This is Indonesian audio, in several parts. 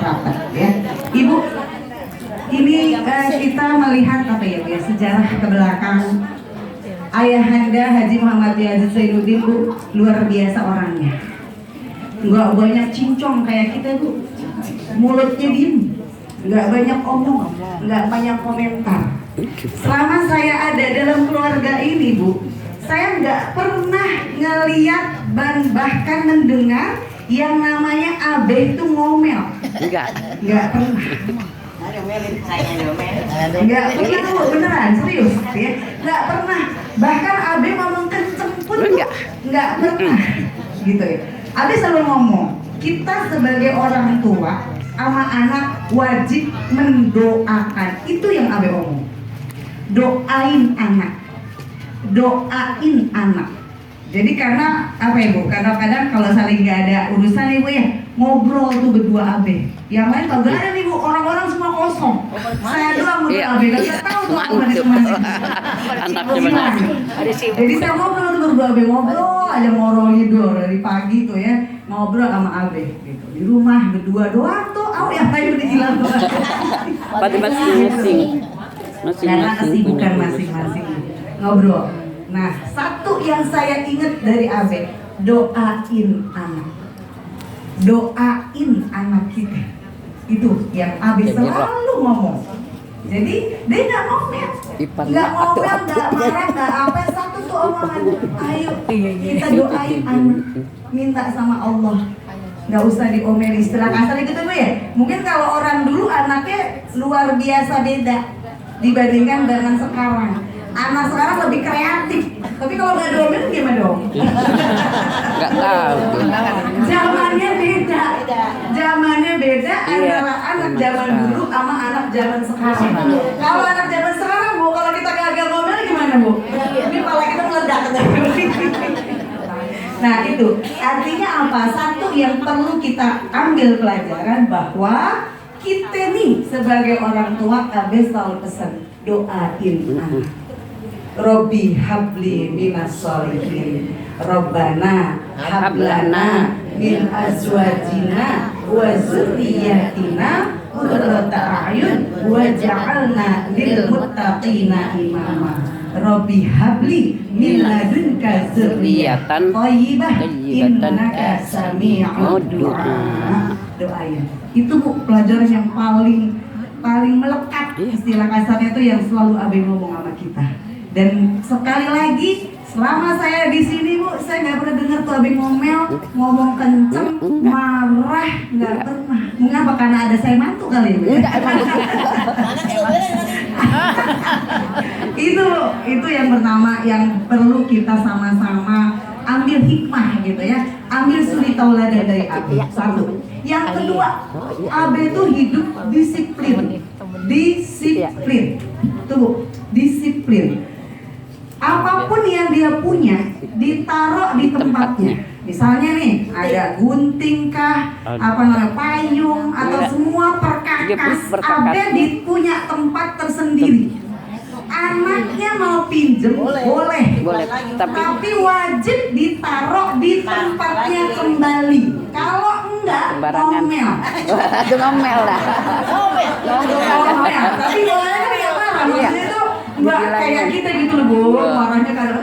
rapat ya. Ibu, ini kita melihat apa ya, sejarah ke belakang Ayahanda Haji Muhammad Yazid Zainuddin, Bu, luar biasa orangnya. Nggak banyak cincong kayak kita, Bu. Mulutnya diem, nggak banyak omong, nggak banyak komentar. Selama saya ada dalam keluarga ini, Bu, saya nggak pernah ngeliat dan bahkan mendengar yang namanya Abe itu ngomel. Nggak pernah. Nggak pernah, Bu, beneran, serius ya. Nggak pernah. Bahkan Abe ngomong kenceng pun nggak pernah. Gitu ya. Abe selalu ngomong, kita sebagai orang tua sama anak wajib mendoakan. Itu yang Abe ngomong. Doain anak. Doain anak. Jadi karena apa ya, Bu? Kadang-kadang kalau saling nggak ada urusan nih, Bu, ya ngobrol tuh berdua Abe. Yang lain kalau nggak ada nih, Bu, orang-orang semua kosong. Saya doang udah Abe, nggak tahu tuh aku masing-masing. Jadi saya ngobrol tuh berdua Abe, ngobrol aja ngorolidor dari pagi tuh ya, ngobrol sama Abe gitu. Di rumah berdua doang tuh, ya kayak udah hilang tuh. Pada masing-masing. Karena kesibukan masing-masing ngobrol. Nah, satu yang saya ingat dari Abe, doain anak. Doain anak kita. Itu yang Abe selalu ngomong. Jadi dia nggak ngomel, nggak marah, nggak apa. Satu tuh omongan, ayo kita doain anak, minta sama Allah. Nggak usah diomeli, istilah kasar gitu, Bu, ya. Mungkin kalau orang dulu anaknya luar biasa beda dibandingkan dengan sekarang. Anak sekarang lebih kreatif, tapi kalau nggak diomelin gimana dong? Nggak tahu. Zamannya beda, antara anak zaman dulu sama anak zaman sekarang. Kalau anak zaman sekarang, Bu, kalau kita gagal ngomel gimana, Bu? Ini kepala kita meledak. Nah itu artinya apa? Satu yang perlu kita ambil pelajaran bahwa kita nih sebagai orang tua, Abe selalu pesan doain anak. Robbi habli minas sholihin, Robbana hablana min azwajina wa zurriyatina qurrata a'yun waj'alna lil muttaqina imama. Robbi habli min ladunka dzurriyyatan thayyibah innaka sami'ud du'a. Doain. Itu, Bu, pelajaran yang paling melekat, istilah kasarnya itu yang selalu Abe ngomong sama kita. Dan sekali lagi, selama saya di sini, Bu, saya nggak pernah dengar tuh Abe ngomong kenceng, marah, nggak pernah. Mengapa? Karena ada saya mantu kali, Bu. Itu yang pertama yang perlu kita sama-sama ambil hikmah gitu ya, ambil suri tauladan dari Abe. Satu. Yang kedua, Abe itu hidup disiplin. Tuh, Bu, disiplin. Apapun yang dia punya ditaruh di tempatnya. Misalnya nih ada gunting kah, payung atau semua perkakas, Abe punya tempat tersendiri. Anaknya mau pinjem boleh. Tapi wajib ditaruh di tempatnya kembali. Kalau enggak, ngomel. Itu ngomel lah. Ngomel. Tapi boleh nggak marah. Maksudnya itu nggak kayak kita gitu loh, Bu. Marahnya kalau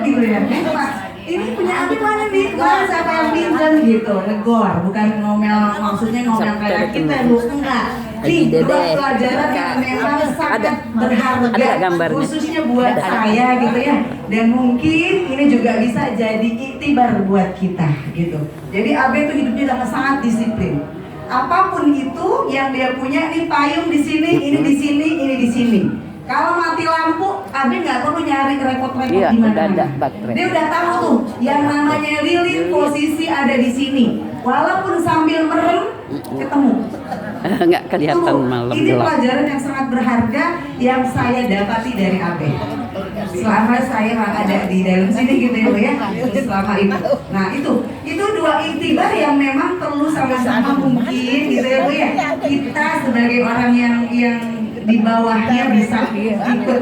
gitu ya. Pak, ini punya Abi mana nih? Siapa yang pinjam gitu? Negor, bukan ngomel. Maksudnya ngomel kayak kita, Bu. Enggak. Nih, dua pelajaran yang memang sangat berharga, khususnya buat saya gitu ya. Dan mungkin ini juga bisa jadi iktibar buat kita gitu. Jadi Abe itu hidupnya sangat disiplin. Apapun itu yang dia punya, ini payung di sini, ini di sini, ini di sini. Kalau mati lampu, Abe nggak perlu nyari repot-repot gimana. Dia udah tahu tuh, yang namanya lilin posisi ada di sini. Walaupun sambil merem, ketemu. Nggak kelihatan malam. Ini pelajaran yang sangat berharga yang saya dapati dari Abe. Selama saya ada di dalam sini gitu ya, selama itu. Nah itu dua iktibar yang memang perlu sama-sama mungkin gitu ya. Kita sebagai orang yang di bawahnya bisa ikut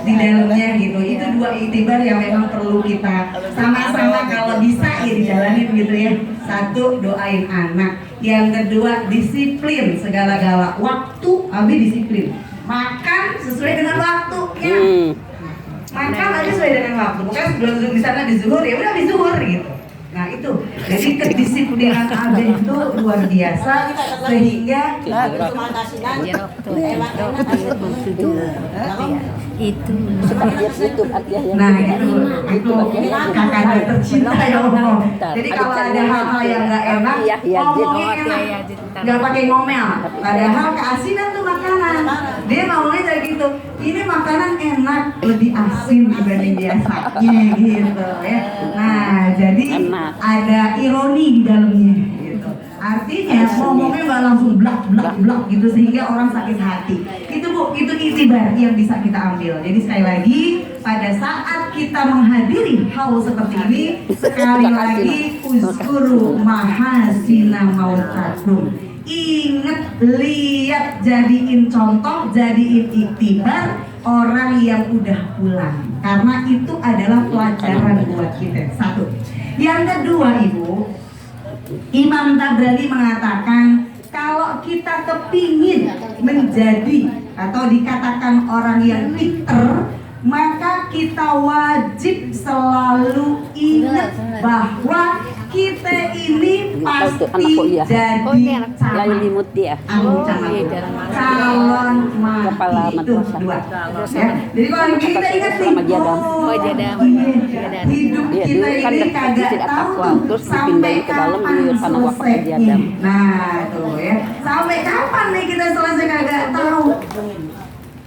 di dalamnya gitu. Itu dua iktibar yang memang perlu kita sama-sama kalau bisa ya dijalanin gitu ya. Satu, doain anak. Yang kedua, disiplin segala-gala. Waktu, abi disiplin. Makan sesuai dengan waktunya. Makan aja sesuai dengan waktu. Bukan sebelum di sana di zuhur, ya udah di zuhur gitu. Nah itu, jadi kedisiplinan Abah itu luar biasa sehingga itu suka lihat YouTube aja yang nah itu kakaknya tercinta ya Allah. Jadi kalau ada hal-hal yang nggak enak, ngomongnya enak, nggak pakai ngomel. Padahal keasinan tuh makanan. Dia ngomongnya kayak gitu. Ini makanan enak, lebih asin dibanding biasanya gitu ya. Nah jadi ada ironi di dalamnya gitu. Artinya ngomongnya nggak langsung blak gitu sehingga orang sakit hati. Itu Bu, itu itibar yang bisa kita ambil. Jadi sekali lagi pada saat kita menghadiri hal seperti ini, sekali lagi uzkuru mahasina mautakum. Ingat, lihat, jadiin contoh, jadiin iktibar orang yang udah pulang. Karena itu adalah pelajaran buat kita. Satu. Yang kedua Ibu, Imam Tabrani mengatakan kalau kita kepingin menjadi atau dikatakan orang yang pinter, maka kita wajib selalu ingat bahwa kita ini pasti jadi calon mati itu dua. Ya. Jadi kalau kita ingat nih, hidup kita ini kagak tahu tuh sampai kapan selesainya. Nah tuh ya, sampai kapan nih kita selesai kagak tahu.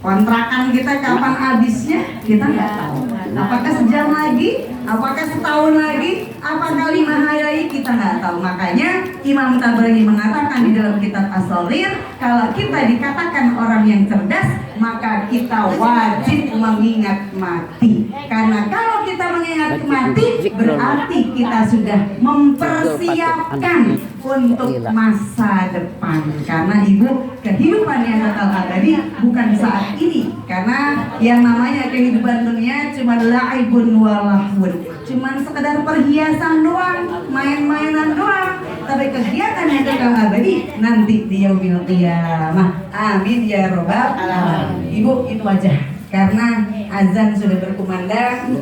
Kontrakan kita kapan habisnya kita nggak tahu. Apakah sejam lagi, apakah setahun lagi, apakah 5 hari lagi kita nggak tahu. Makanya Imam Tabrani mengatakan di dalam kitab As-Shaghir, kalau kita dikatakan orang yang cerdas, maka kita wajib mengingat mati. Karena kalau kita mengingat mati, berarti kita sudah mempersiapkan untuk masa depan. Karena Ibu, kehidupan yang kekal abadi bukan saat ini. Karena yang namanya kehidupan dunia cuma la'ibun walahun, cuma sekedar perhiasan doang, main-mainan doang. Tapi kegiatan yang kekal abadi nanti di yaumil qiyamah. Amin ya robbal alamin. Ibu, itu aja. Karena azan sudah berkumandang.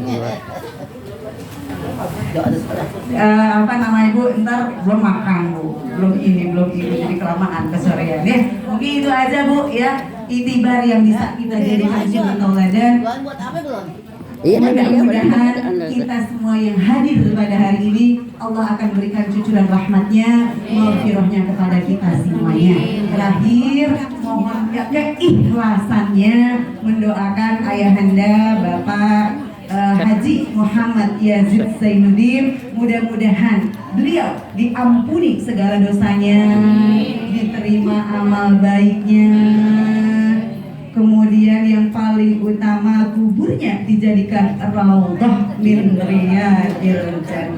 Apa nama Ibu, ntar belum makan Bu, belum ini jadi kelamaan kesorean ya. Mungkin itu aja Bu ya, itibar yang bisa kita jadikan sebagai tauladan. Mudah-mudahan kita semua yang hadir pada hari ini Allah akan berikan cucuran rahmatnya, maghfirahnya kepada kita semuanya. Terakhir mohon keikhlasannya mendoakan ayahanda Bapak Haji Muhammad Yazid Zainuddin, mudah-mudahan beliau diampuni segala dosanya, diterima amal baiknya, kemudian yang paling utama kuburnya dijadikan raudhah min riyadil jannah.